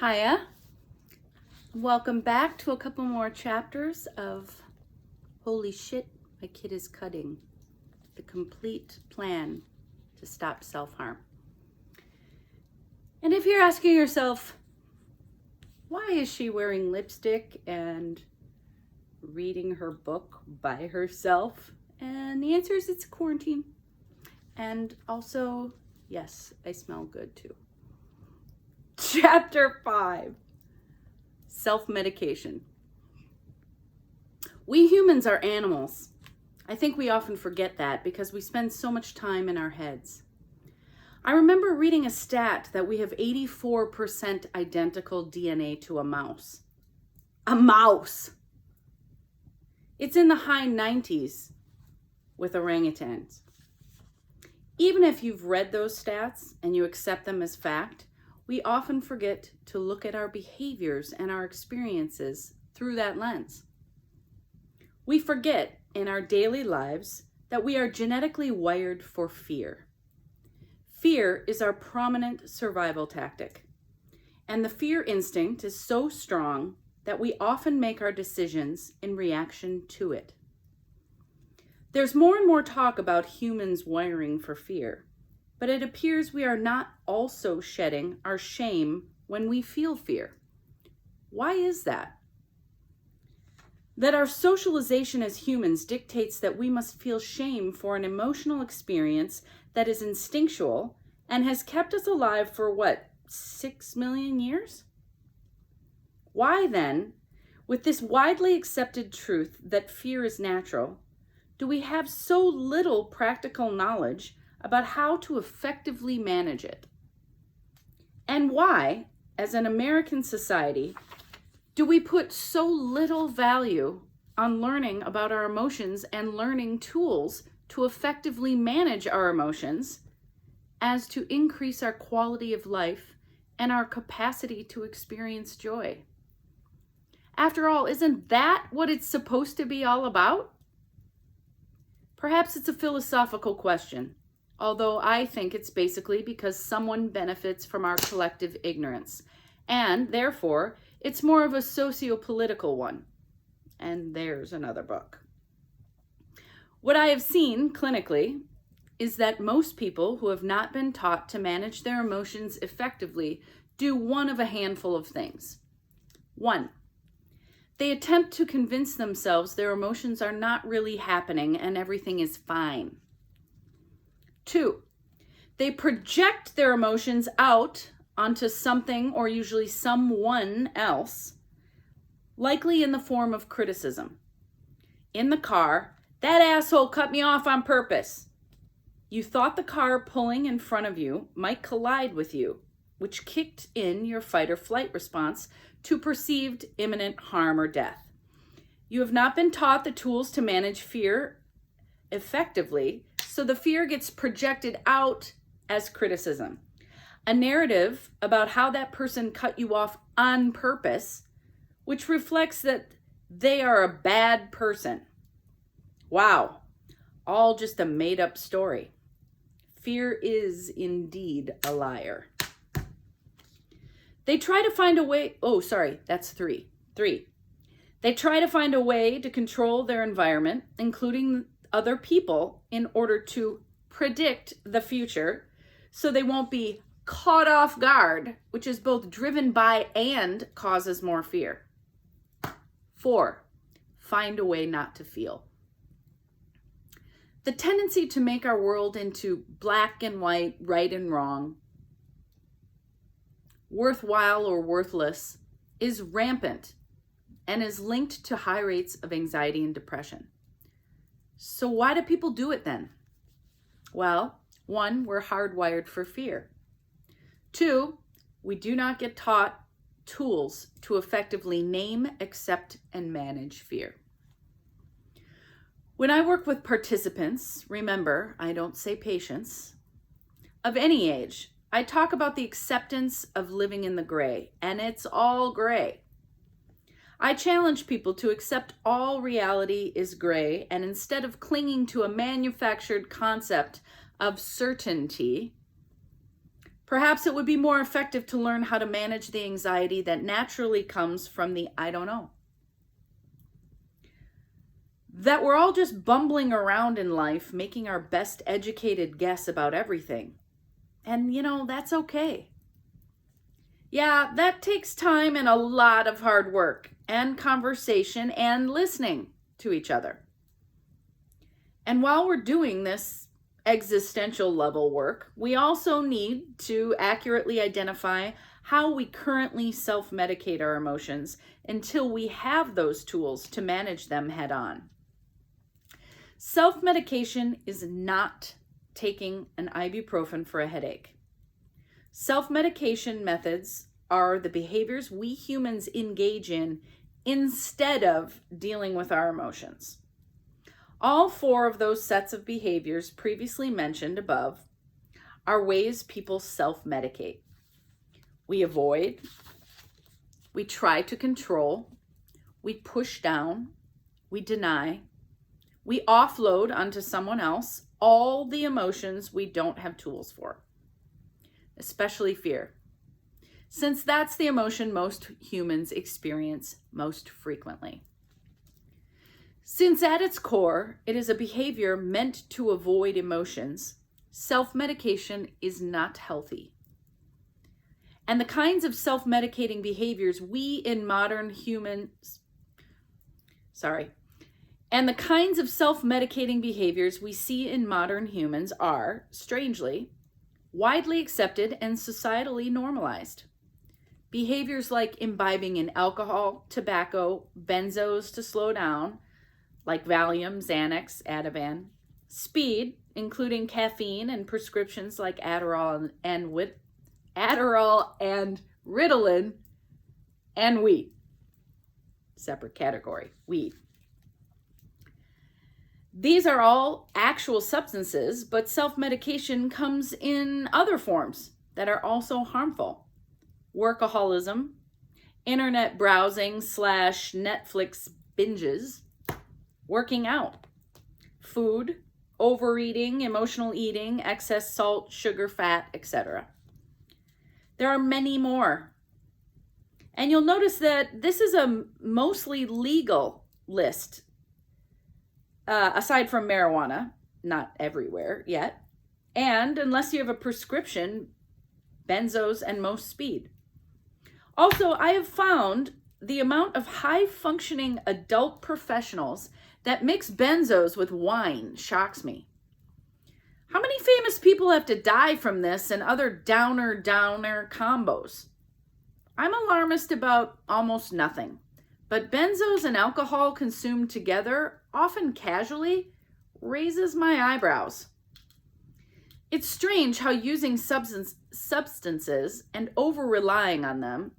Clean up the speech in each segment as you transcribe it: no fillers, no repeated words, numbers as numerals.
Hiya. Welcome back to a couple more chapters of Holy Shit, My Kid is Cutting, the complete plan to stop self-harm. And if you're asking yourself, why is she wearing lipstick and reading her book by herself? And the answer is it's quarantine. And also, yes, I smell good too. Chapter 5, self-medication. We humans are animals. I think we often forget that because we spend so much time in our heads. I remember reading a stat that we have 84% identical DNA to a mouse. A mouse! It's in the high 90s with orangutans. Even if you've read those stats and you accept them as fact, we often forget to look at our behaviors and our experiences through that lens. We forget in our daily lives that we are genetically wired for fear. Fear is our prominent survival tactic, and the fear instinct is so strong that we often make our decisions in reaction to it. There's more and more talk about humans wiring for fear, but it appears we are not also shedding our shame when we feel fear. Why is that? That our socialization as humans dictates that we must feel shame for an emotional experience that is instinctual and has kept us alive for 6 million years? Why then, with this widely accepted truth that fear is natural, do we have so little practical knowledge about how to effectively manage it? And why, as an American society, do we put so little value on learning about our emotions and learning tools to effectively manage our emotions as to increase our quality of life and our capacity to experience joy? After all, isn't that what it's supposed to be all about? Perhaps it's a philosophical question, although I think it's basically because someone benefits from our collective ignorance, and therefore it's more of a socio-political one. And there's another book. What I have seen clinically is that most people who have not been taught to manage their emotions effectively do one of a handful of things. 1, they attempt to convince themselves their emotions are not really happening and everything is fine. 2, they project their emotions out onto something or usually someone else, likely in the form of criticism. In the car, that asshole cut me off on purpose. You thought the car pulling in front of you might collide with you, which kicked in your fight or flight response to perceived imminent harm or death. You have not been taught the tools to manage fear effectively, so the fear gets projected out as criticism. A narrative about how that person cut you off on purpose, which reflects that they are a bad person. Wow, all just a made-up story. Fear is indeed a liar. They try to find a way, that's 3. 3. They try to find a way to control their environment, including other people, in order to predict the future so they won't be caught off guard, which is both driven by and causes more fear. 4, find a way not to feel. The tendency to make our world into black and white, right and wrong, worthwhile or worthless, is rampant and is linked to high rates of anxiety and depression. So why do people do it then? Well, 1, we're hardwired for fear. 2, we do not get taught tools to effectively name, accept, and manage fear. When I work with participants, remember, I don't say patients, of any age, I talk about the acceptance of living in the gray, and it's all gray. I challenge people to accept all reality is gray, and instead of clinging to a manufactured concept of certainty, Perhaps it would be more effective to learn how to manage the anxiety that naturally comes from the I don't know. That we're all just bumbling around in life, making our best educated guess about everything. And that's okay. Yeah, that takes time and a lot of hard work and conversation and listening to each other. And while we're doing this existential level work, we also need to accurately identify how we currently self-medicate our emotions until we have those tools to manage them head on. Self-medication is not taking an ibuprofen for a headache. Self-medication methods are the behaviors we humans engage in instead of dealing with our emotions. All 4 of those sets of behaviors previously mentioned above are ways people self-medicate. We avoid, we try to control, we push down, we deny, we offload onto someone else all the emotions we don't have tools for, especially fear, since that's the emotion most humans experience most frequently. Since at its core, it is a behavior meant to avoid emotions, self-medication is not healthy. And the kinds of self-medicating behaviors we in modern humans, and the kinds of self-medicating behaviors we see in modern humans are, strangely, widely accepted and societally normalized. Behaviors like imbibing in alcohol, tobacco, benzos to slow down, like Valium, Xanax, Ativan, speed, including caffeine and prescriptions like Adderall and Ritalin, and weed. Separate category, weed. These are all actual substances, but self-medication comes in other forms that are also harmful. Workaholism, internet browsing / Netflix binges, working out, food, overeating, emotional eating, excess salt, sugar, fat, etc. There are many more. And you'll notice that this is a mostly legal list, aside from marijuana, not everywhere yet, and unless you have a prescription, benzos and most speed. Also, I have found the amount of high-functioning adult professionals that mix benzos with wine shocks me. How many famous people have to die from this and other downer combos? I'm alarmist about almost nothing, but benzos and alcohol consumed together, often casually, raises my eyebrows. It's strange how using substances and over-relying on them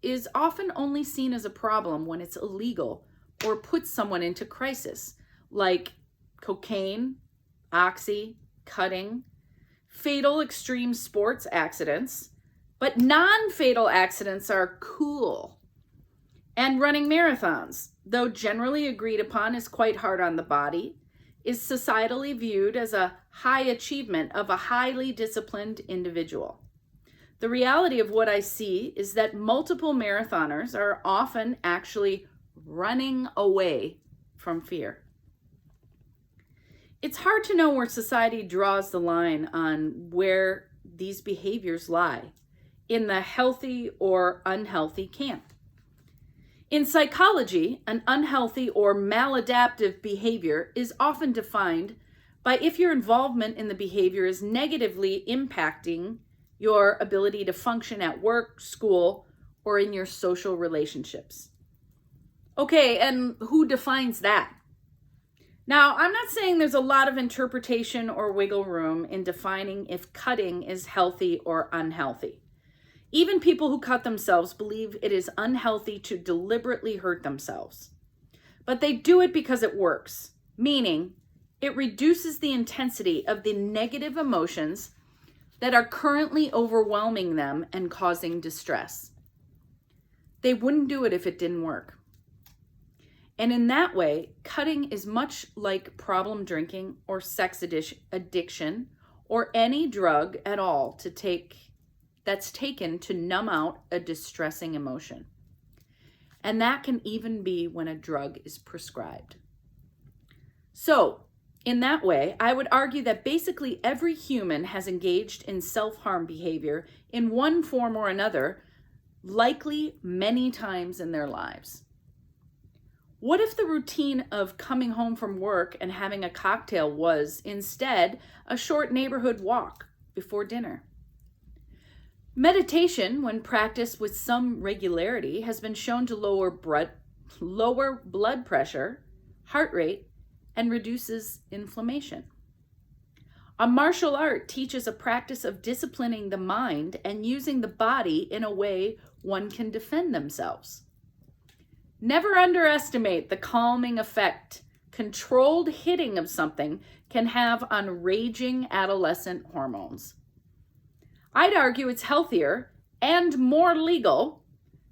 is often only seen as a problem when it's illegal or puts someone into crisis, like cocaine, oxy, cutting, fatal extreme sports accidents, but non-fatal accidents are cool. And running marathons, though generally agreed upon as quite hard on the body, is societally viewed as a high achievement of a highly disciplined individual. The reality of what I see is that multiple marathoners are often actually running away from fear. It's hard to know where society draws the line on where these behaviors lie, in the healthy or unhealthy camp. In psychology, an unhealthy or maladaptive behavior is often defined by if your involvement in the behavior is negatively impacting your ability to function at work, school, or in your social relationships. Okay, and who defines that? Now, I'm not saying there's a lot of interpretation or wiggle room in defining if cutting is healthy or unhealthy. Even people who cut themselves believe it is unhealthy to deliberately hurt themselves. But they do it because it works, meaning it reduces the intensity of the negative emotions that are currently overwhelming them and causing distress. They wouldn't do it if it didn't work. And in that way, cutting is much like problem drinking or sex addiction or any drug at all to take that's taken to numb out a distressing emotion. And that can even be when a drug is prescribed. So, in that way, I would argue that basically every human has engaged in self-harm behavior in one form or another, likely many times in their lives. What if the routine of coming home from work and having a cocktail was instead a short neighborhood walk before dinner? Meditation, when practiced with some regularity, has been shown to lower blood pressure, heart rate, and reduces inflammation. A martial art teaches a practice of disciplining the mind and using the body in a way one can defend themselves. Never underestimate the calming effect controlled hitting of something can have on raging adolescent hormones. I'd argue it's healthier and more legal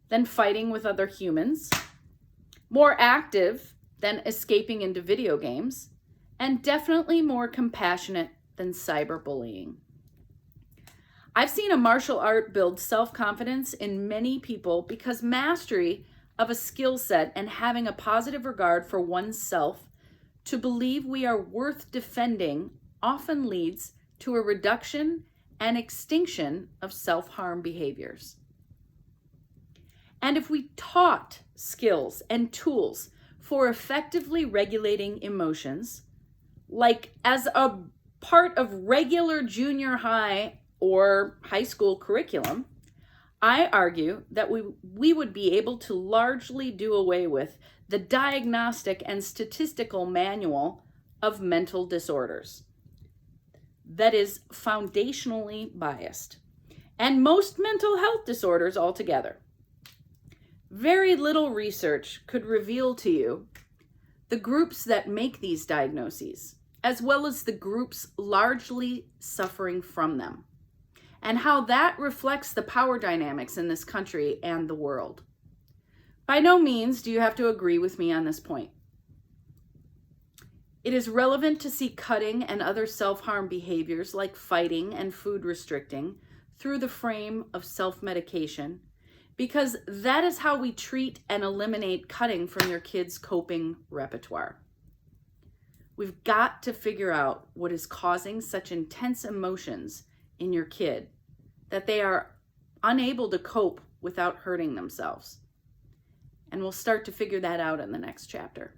than fighting with other humans, more active than escaping into video games, and definitely more compassionate than cyberbullying. I've seen a martial art build self-confidence in many people because mastery of a skill set and having a positive regard for oneself to believe we are worth defending often leads to a reduction and extinction of self-harm behaviors. And if we taught skills and tools for effectively regulating emotions, like as a part of regular junior high or high school curriculum, I argue that we would be able to largely do away with the diagnostic and statistical manual of mental disorders that is foundationally biased, and most mental health disorders altogether. Very little research could reveal to you the groups that make these diagnoses, as well as the groups largely suffering from them, and how that reflects the power dynamics in this country and the world. By no means do you have to agree with me on this point. It is relevant to see cutting and other self-harm behaviors like fighting and food restricting through the frame of self-medication, because that is how we treat and eliminate cutting from your kids' coping repertoire. We've got to figure out what is causing such intense emotions in your kid that they are unable to cope without hurting themselves. And we'll start to figure that out in the next chapter.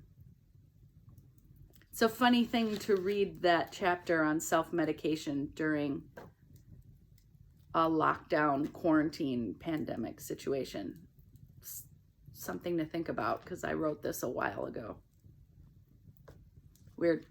It's a funny thing to read that chapter on self-medication during a lockdown, quarantine, pandemic situation. It's something to think about because I wrote this a while ago. Weird.